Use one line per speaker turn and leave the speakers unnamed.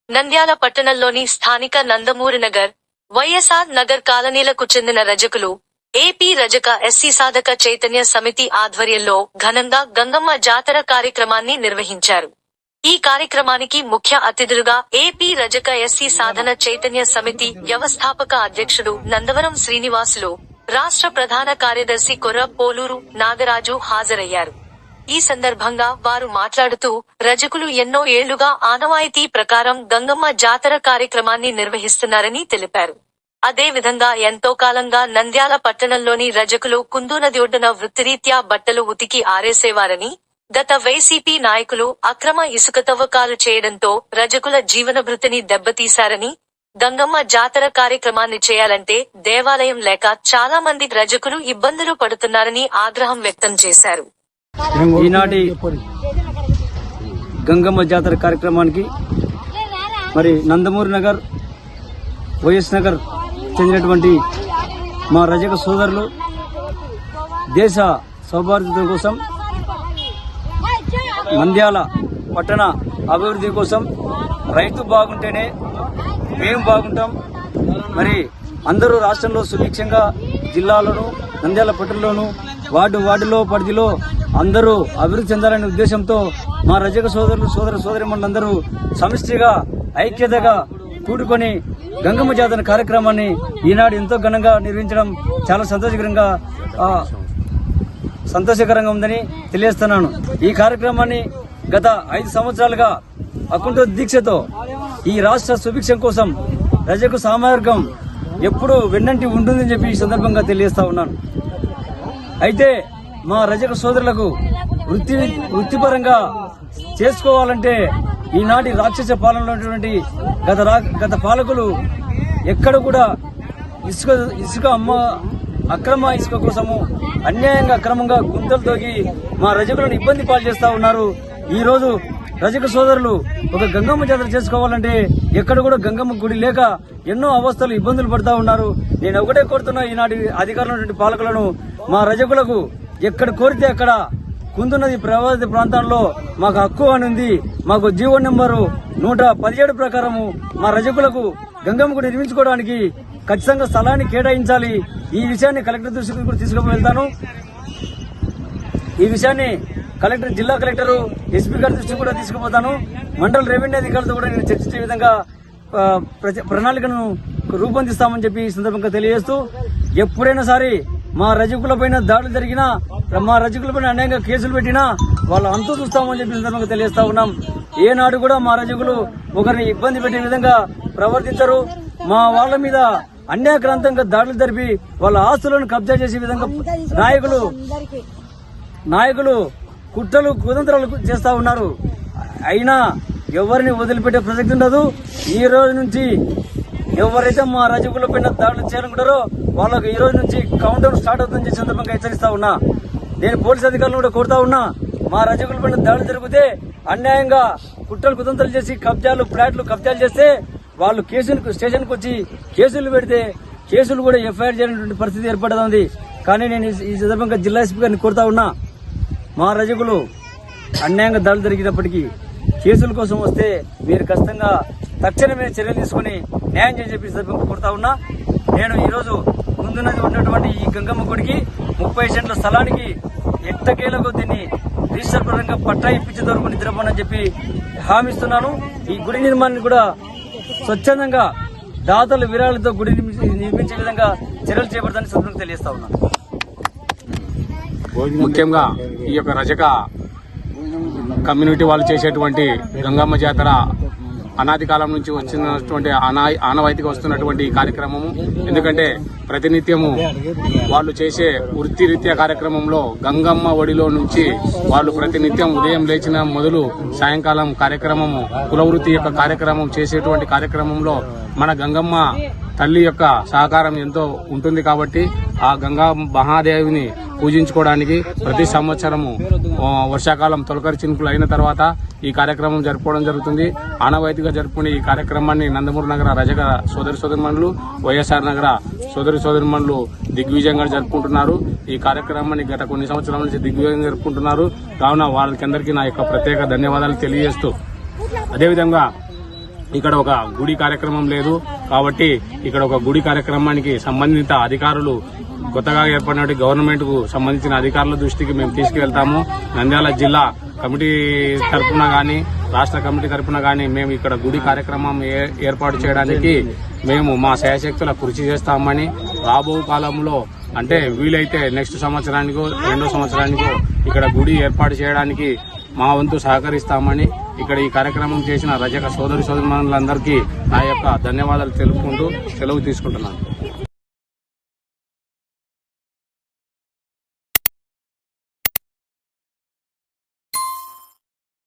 నంద్యాల పట్టణంలోని స్థానిక నందమూరి నగర్, వైఎస్ఆర్ నగర్ కాలనీలకు చెందిన రజకులు, ఏపీ రజక ఎస్సీ సాధక చైతన్య సమితి ఆధ్వర్యంలో ఘనంగా గంగమ్మ జాతర కార్యక్రమాన్ని నిర్వహించారు. ఈ కార్యక్రమానికి ముఖ్య అతిథులుగా ఏపీ రజక ఎస్సీ సాధన చైతన్య సమితి వ్యవస్థాపక అధ్యక్షుడు నందవరం శ్రీనివాసులు, రాష్ట్ర ప్రధాన కార్యదర్శి కొర్ర పోలూరు నాగరాజు హాజరయ్యారు. ఈ సందర్భంగా వారు మాట్లాడుతూ, రజకులు ఎన్నో ఏళ్లుగా ఆనవాయితీ ప్రకారం గంగమ్మ జాతర కార్యక్రమాన్ని నిర్వహిస్తున్నారని తెలిపారు. అదే విధంగా ఎంతో కాలంగా నంద్యాల పట్టణంలోని రజకులు కుందు నది ఒడ్డున వృత్తిరీత్యా బట్టలు ఉతికి ఆరేసేవారని, గత వైసీపీ నాయకులు అక్రమ ఇసుక తవ్వకాలు చేయడంతో రజకుల జీవనభృతిని దెబ్బతీశారని, గంగమ్మ జాతర కార్యక్రమాన్ని చేయాలంటే దేవాలయం లేక చాలా మంది రజకులు ఇబ్బందులు పడుతున్నారని ఆగ్రహం వ్యక్తం చేశారు.
ఈనాటి గంగమ్మ జాతర కార్యక్రమానికి మరి నందమూరి నగర్, వైఎస్ నగర్ చెందినటువంటి మా రజక సోదరులు దేశ సౌభాగ్యత కోసం, నంద్యాల పట్టణ అభివృద్ధి కోసం, రైతు బాగుంటేనే మేము బాగుంటాం, మరి అందరూ రాష్ట్రంలో సుభిక్షంగా జిల్లాలోను నంద్యాల పట్టణంలోను వార్డులో పరిధిలో అందరూ అభివృద్ధి చెందాలనే ఉద్దేశంతో మా రజక సోదరులు సోదరిమణులందరూ సమిష్టిగా ఐక్యతగా కూడుకొని గంగమ్మ జాతర కార్యక్రమాన్ని ఈనాడు ఎంతో ఘనంగా నిర్వహించడం చాలా సంతోషకరంగా ఉందని తెలియజేస్తున్నాను. ఈ కార్యక్రమాన్ని గత 5 సంవత్సరాలుగా అకుంఠ దీక్షతో ఈ రాష్ట్ర సుభిక్షం కోసం రజకు సామర్థ్యం ఎప్పుడూ వెన్నంటి ఉంటుందని చెప్పి ఈ సందర్భంగా తెలియజేస్తా ఉన్నాను. అయితే మా రజక సోదరులకు వృత్తిపరంగా చేసుకోవాలంటే ఈనాటి రాక్షస పాలనలో ఉన్నటువంటి గత పాలకులు ఎక్కడ కూడా ఇసుక అక్రమ ఇసుక కోసము అన్యాయంగా అక్రమంగా గుంతలు తోగి మా రజకులను ఇబ్బంది పాలు చేస్తా ఉన్నారు. ఈ రోజు రజక సోదరులు ఒక గంగమ్మ జాతర చేసుకోవాలంటే ఎక్కడ కూడా గంగమ్మ గుడి లేక ఎన్నో అవస్థలు ఇబ్బందులు పడతా ఉన్నారు. నేను ఒకటే కోరుతున్నా ఈనాటి అధికారులు పాలకులను, మా రజకులకు ఎక్కడ కోరితే అక్కడ కుందునది ప్రభావిత ప్రాంతాల్లో మాకు హక్కు అని ఉంది. మాకు జీవో నెంబరు 117 ప్రకారము మా రజకులకు గంగమ్మ గుడి నిర్మించుకోవడానికి ఖచ్చితంగా స్థలాన్ని కేటాయించాలి. ఈ విషయాన్ని కలెక్టర్ దృష్టికి కూడా తీసుకువెళ్తాను. ఈ విషయాన్ని జిల్లా కలెక్టర్, ఎస్పీ గారి దృష్టికి కూడా తీసుకుపోతాను. మండల రెవెన్యూ అధికారులతో కూడా నేను చర్చించే విధంగా ప్రణాళికను రూపొందిస్తామని చెప్పి ఈ సందర్భంగా తెలియజేస్తూ, ఎప్పుడైనా సరే మా రజకులపైన దాడులు జరిగినా, మా రజకులపైన అన్యాయంగా కేసులు పెట్టినా వాళ్ళు అంతు చూస్తామని చెప్పి సందర్భంగా తెలియజేస్తా ఉన్నాం. ఏనాడు కూడా మా రజకులు ఒకరిని ఇబ్బంది పెట్టే విధంగా ప్రవర్తించరు. మా వాళ్ళ మీద అన్యాయక్రాంతంగా దాడులు జరిపి వాళ్ళ ఆస్తులను కబ్జా చేసే విధంగా నాయకులు కుట్రలు కుతంత్రాలు చేస్తా ఉన్నారు. అయినా ఎవరిని వదిలిపెట్టే ప్రసక్తి ఉండదు. ఈ రోజు నుంచి ఎవరైతే మా రజకుల పైన దాడులు చేయాలనుకుంటారో వాళ్ళకు ఈ రోజు నుంచి కౌంటర్ స్టార్ట్ అవుతుందని సందర్భంగా హెచ్చరిస్తా ఉన్నా. నేను పోలీసు అధికారులను కూడా కోరుతా ఉన్నా, మా రజకుల పైన దాడులు జరిగితే అన్యాయంగా కుట్రలు కుతంత్రాలు చేసి ఫ్లాట్లు కబ్జాలు చేస్తే వాళ్ళు స్టేషన్కి వచ్చి కేసులు పెడితే కేసులు కూడా ఎఫ్ఐఆర్ చేయనటువంటి పరిస్థితి ఏర్పడుతుంది. కానీ నేను ఈ సందర్భంగా జిల్లా ఎస్పీ గారిని కోరుతా ఉన్నా, మా రజకులు అన్యాయంగా దాడులు జరిగినప్పటికీ కేసుల కోసం వస్తే మీరు ఖచ్చితంగా తక్షణమే చర్యలు తీసుకుని న్యాయం చేయని చెప్పి సందర్భంగా కోరుతా ఉన్నా. నేను ఈరోజు ముందున్నది ఉన్నటువంటి ఈ గంగమ్మ గుడికి 30 సెంట్ల స్థలానికి ఎట్టకేలకు దీన్ని రిజిస్టర్ పరంగా పట్టా ఇప్పించే వరకు నిద్రపోనని చెప్పి హామీస్తున్నాను. ఈ గుడి నిర్మాణాన్ని కూడా స్వచ్ఛందంగా దాతల విరాళాలతో గుడి నిర్మించే విధంగా చర్యలు చేపడతానని సందర్భంగా తెలియజేస్తా ఉన్నాను.
ముఖ్యంగా ఈ యొక్క రజక కమ్యూనిటీ వాళ్ళు చేసేటువంటి గంగమ్మ జాతర అనాది కాలం నుంచి వచ్చినటువంటి ఆనవాయితీగా వస్తున్నటువంటి ఈ కార్యక్రమము. ఎందుకంటే ప్రతినిత్యము వాళ్ళు చేసే వృత్తిరీత్యా కార్యక్రమంలో గంగమ్మ ఒడిలో నుంచి వాళ్ళు ప్రతినిత్యం ఉదయం లేచిన మొదలు సాయంకాలం కార్యక్రమము, కులవృత్తి యొక్క కార్యక్రమం చేసేటువంటి కార్యక్రమంలో మన గంగమ్మ తల్లి యొక్క సహకారం ఎంతో ఉంటుంది. కాబట్టి ఆ గంగా మహాదేవిని పూజించుకోవడానికి ప్రతి సంవత్సరము వర్షాకాలం తొలకరి చినుకులు అయిన తర్వాత ఈ కార్యక్రమం జరుపుకోవడం జరుగుతుంది. ఆనవాయితీగా జరుపుకునే ఈ కార్యక్రమాన్ని నందమూరి నగర రజక సోదరిమణులు, వైఎస్ఆర్ నగర సోదరిమణులు దిగ్విజయంగా జరుపుకుంటున్నారు. ఈ కార్యక్రమాన్ని గత కొన్ని సంవత్సరాల నుంచి దిగ్విజయంగా జరుపుకుంటున్నారు. కావున వాళ్ళకందరికీ నా యొక్క ప్రత్యేక ధన్యవాదాలు తెలియజేస్తూ, అదేవిధంగా ఇక్కడ ఒక గుడి కార్యక్రమం లేదు కాబట్టి ఇక్కడ ఒక గుడి కార్యక్రమానికి సంబంధిత అధికారులు కొత్తగా ఏర్పడినటువంటి గవర్నమెంట్ కు సంబంధించిన అధికారుల దృష్టికి మేము తీసుకువెళ్తాము. నంద్యాల జిల్లా కమిటీ తరఫున గాని రాష్ట్ర కమిటీ తరఫున గాని మేము ఇక్కడ గుడి కార్యక్రమం ఏర్పాటు చేయడానికి మేము మా శాయశక్తుల కృషి చేస్తామని, రాబో కాలంలో అంటే వీలైతే నెక్స్ట్ సంవత్సరానికో 2వ సంవత్సరానికో ఇక్కడ గుడి ఏర్పాటు చేయడానికి మా వంతు సహకరిస్తామని ఇక్కడ ఈ కార్యక్రమం చేసిన రజక సోదరి సోదరులందరికీ నా యొక్క ధన్యవాదాలు తెలుపుకుంటూ సెలవు తీసుకుంటున్నాను.